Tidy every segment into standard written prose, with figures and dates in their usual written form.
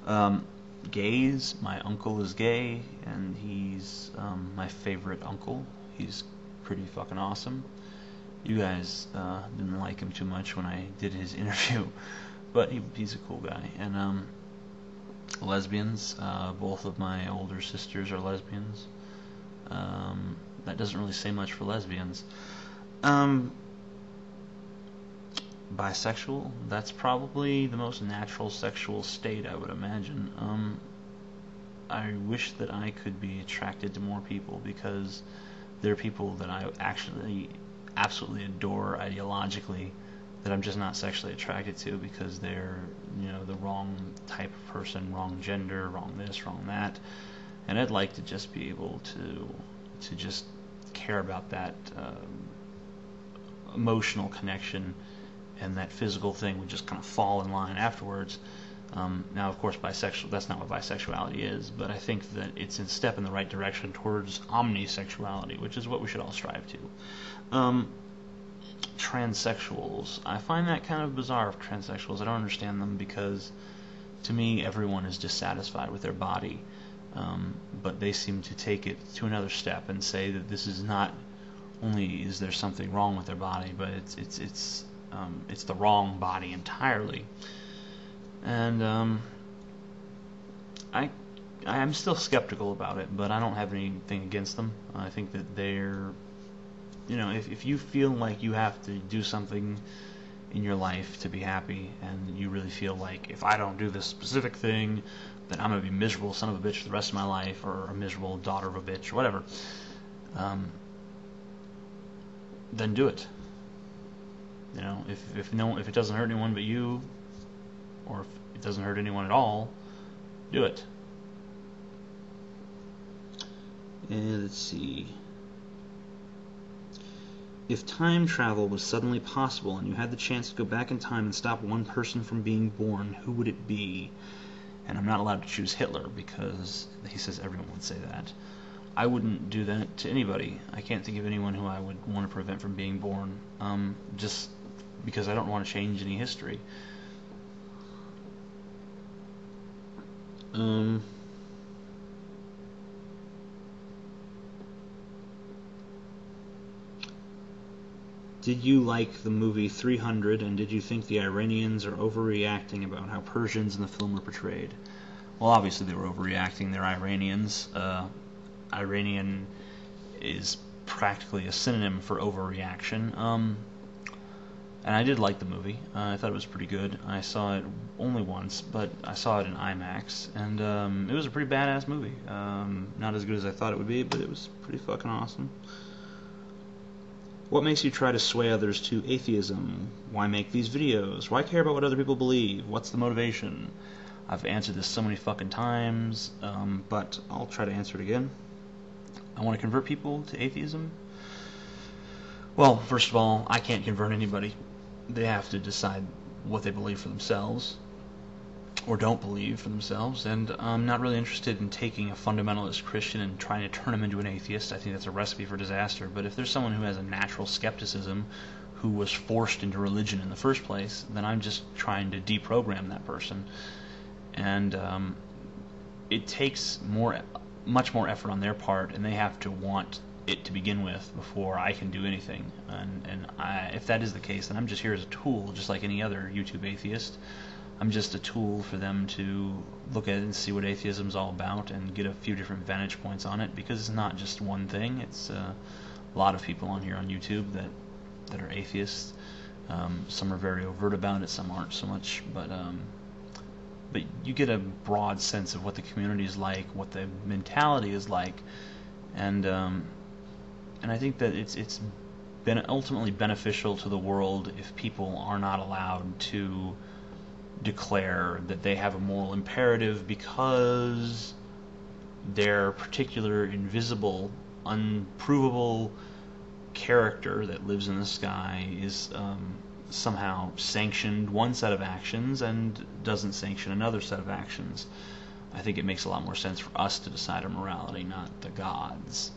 Um, Gays. My uncle is gay, and he's my favorite uncle. He's pretty fucking awesome. You guys didn't like him too much when I did his interview, but he's a cool guy. And lesbians. Both of my older sisters are lesbians. That doesn't really say much for lesbians. Um, Bisexual. That's probably the most natural sexual state, I would imagine. I wish that I could be attracted to more people because there are people that I actually absolutely adore ideologically that I'm just not sexually attracted to because they're, the wrong type of person, wrong gender, wrong this, wrong that. And I'd like to just be able to just care about that emotional connection, and that physical thing would just kind of fall in line afterwards. Now, of course, that's not what bisexuality is, but I think that it's a step in the right direction towards omnisexuality, which is what we should all strive to. Transsexuals. I find that kind of bizarre, transsexuals. I don't understand them because, to me, everyone is dissatisfied with their body. But they seem to take it to another step and say that this is not only is there something wrong with their body, but it's the wrong body entirely. And I'm still skeptical about it, but I don't have anything against them. I think that they're, if you feel like you have to do something in your life to be happy, and you really feel like if I don't do this specific thing, then I'm going to be miserable son of a bitch for the rest of my life, or a miserable daughter of a bitch, or whatever, then do it. If it doesn't hurt anyone but you, or if it doesn't hurt anyone at all, do it. And let's see. If time travel was suddenly possible and you had the chance to go back in time and stop one person from being born, who would it be? And I'm not allowed to choose Hitler because he says everyone would say that. I wouldn't do that to anybody. I can't think of anyone who I would want to prevent from being born, just because I don't want to change any history. Did you like the movie 300, and did you think the Iranians are overreacting about how Persians in the film were portrayed? Well, obviously they were overreacting. They're Iranians. Iranian is practically a synonym for overreaction. And I did like the movie. I thought it was pretty good. I saw it only once, but I saw it in IMAX, and it was a pretty badass movie. Not as good as I thought it would be, but it was pretty fucking awesome. What makes you try to sway others to atheism? Why make these videos? Why care about what other people believe? What's the motivation? I've answered this so many fucking times, but I'll try to answer it again. I want to convert people to atheism. Well, first of all, I can't convert anybody. They have to decide what they believe for themselves, or don't believe for themselves, and I'm not really interested in taking a fundamentalist Christian and trying to turn him into an atheist. I think that's a recipe for disaster. But if there's someone who has a natural skepticism, who was forced into religion in the first place, then I'm just trying to deprogram that person. And it takes much more effort on their part, and they have to want it to begin with before I can do anything. And if that is the case, then I'm just here as a tool, just like any other YouTube atheist. I'm just a tool for them to look at it and see what atheism is all about and get a few different vantage points on it, because it's not just one thing. It's a lot of people on here on YouTube that are atheists. Some are very overt about it, some aren't so much, but you get a broad sense of what the community is like, what the mentality is like, and I think that it's been ultimately beneficial to the world if people are not allowed to declare that they have a moral imperative because their particular invisible, unprovable character that lives in the sky is somehow sanctioned one set of actions and doesn't sanction another set of actions. I think it makes a lot more sense for us to decide our morality, not the gods.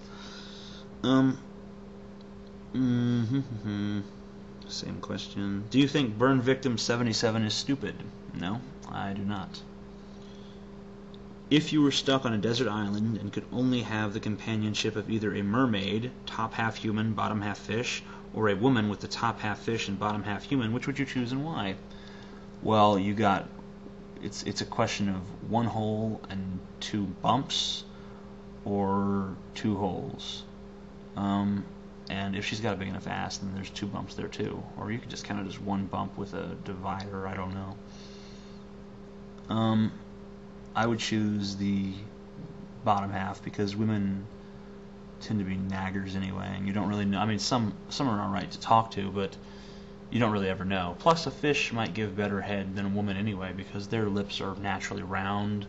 Same question. Do you think Burn Victim 77 is stupid? No, I do not. If you were stuck on a desert island and could only have the companionship of either a mermaid, top half human, bottom half fish, or a woman with the top half fish and bottom half human, which would you choose and why? Well, you got it's a question of one hole and two bumps, or two holes. And if she's got a big enough ass, then there's two bumps there too. Or you could just kind of just one bump with a divider. I don't know. I would choose the bottom half because women tend to be naggers anyway, and you don't really know. I mean, some are alright to talk to, but you don't really ever know. Plus, a fish might give better head than a woman anyway because their lips are naturally round,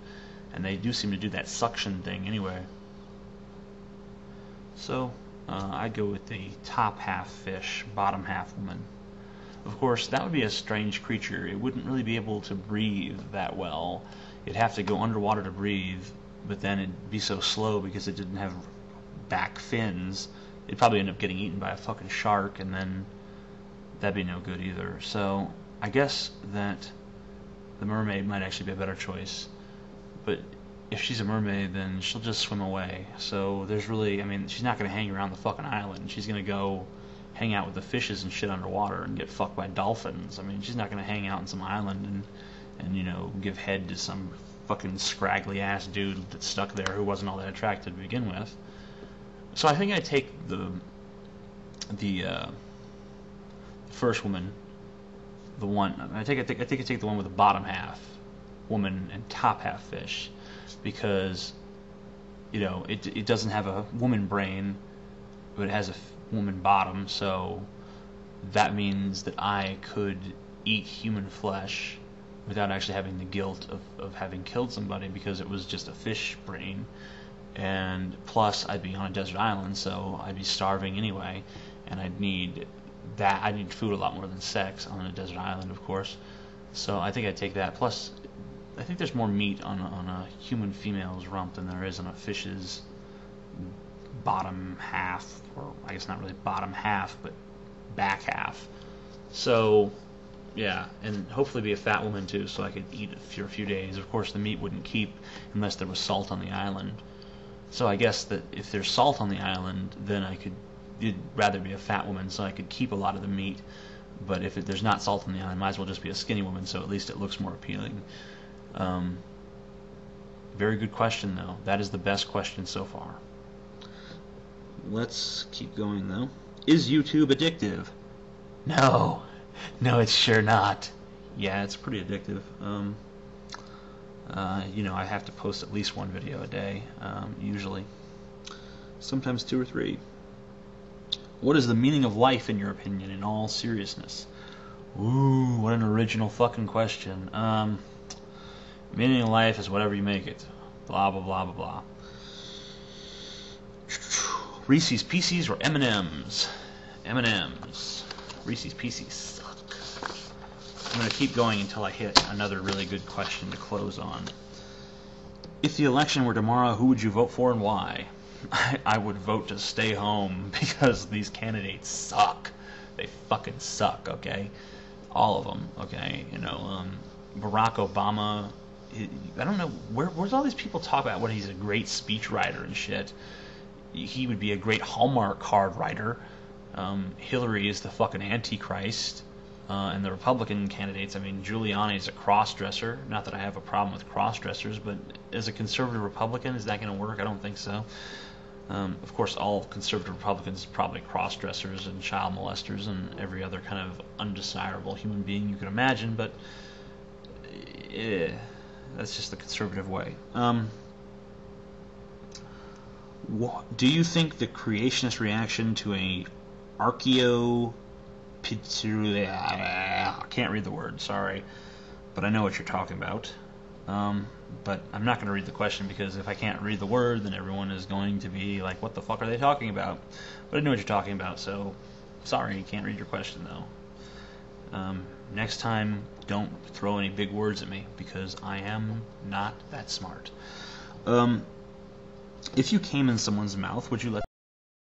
and they do seem to do that suction thing anyway. So, I'd go with the top half fish, bottom half woman. Of course, that would be a strange creature. It wouldn't really be able to breathe that well. It'd have to go underwater to breathe, but then it'd be so slow because it didn't have back fins. It'd probably end up getting eaten by a fucking shark, and then that'd be no good either. So I guess that the mermaid might actually be a better choice. But if she's a mermaid, then she'll just swim away. So there's really, I mean, she's not going to hang around the fucking island. She's going to go hang out with the fishes and shit underwater and get fucked by dolphins. I mean, she's not going to hang out on some island and you know, give head to some fucking scraggly ass dude that's stuck there who wasn't all that attractive to begin with. So I think I take the first woman, the one. I think I take the one with the bottom half woman and top half fish, because you know it doesn't have a woman brain, but it has a woman bottom. So that means that I could eat human flesh without actually having the guilt of having killed somebody because it was just a fish brain. And plus I'd be on a desert island, so I'd be starving anyway, and I'd need food a lot more than sex on a desert island, of course. So I think I'd take that. Plus I think there's more meat on a human female's rump than there is on a fish's bottom half, or I guess not really bottom half, but back half. So yeah, and hopefully be a fat woman too, so I could eat it for a few days. Of course, the meat wouldn't keep unless there was salt on the island. So I guess that if there's salt on the island, then it'd rather be a fat woman, so I could keep a lot of the meat. But if there's not salt on the island, might as well just be a skinny woman, so at least it looks more appealing. Very good question, though. That is the best question so far. Let's keep going, though. Is YouTube addictive? No. No, it's sure not. Yeah, it's pretty addictive. You know, I have to post at least one video a day, usually. Sometimes 2 or 3. What is the meaning of life, in your opinion, in all seriousness? Ooh, what an original fucking question. Meaning of life is whatever you make it. Blah, blah, blah, blah, blah. Reese's Pieces or M&M's? M&M's. Reese's Pieces suck. I'm going to keep going until I hit another really good question to close on. If the election were tomorrow, who would you vote for and why? I would vote to stay home because these candidates suck. They fucking suck, okay? All of them, okay? You know, Barack Obama, I don't know, where's all these people talk about what he's a great speech writer and shit? He would be a great Hallmark card writer. Hillary is the fucking Antichrist. And the Republican candidates, I mean, Giuliani is a cross-dresser. Not that I have a problem with cross-dressers, but as a conservative Republican, is that going to work? I don't think so. Of course, all conservative Republicans are probably cross-dressers and child molesters and every other kind of undesirable human being you can imagine, but that's just the conservative way. Do you think the creationist reaction to a I can't read the word, sorry, but I know what you're talking about. But I'm not going to read the question because if I can't read the word, then everyone is going to be like, what the fuck are they talking about? But I know what you're talking about, so sorry, you can't read your question though. Next time, don't throw any big words at me because I am not that smart. If you came in someone's mouth, would you let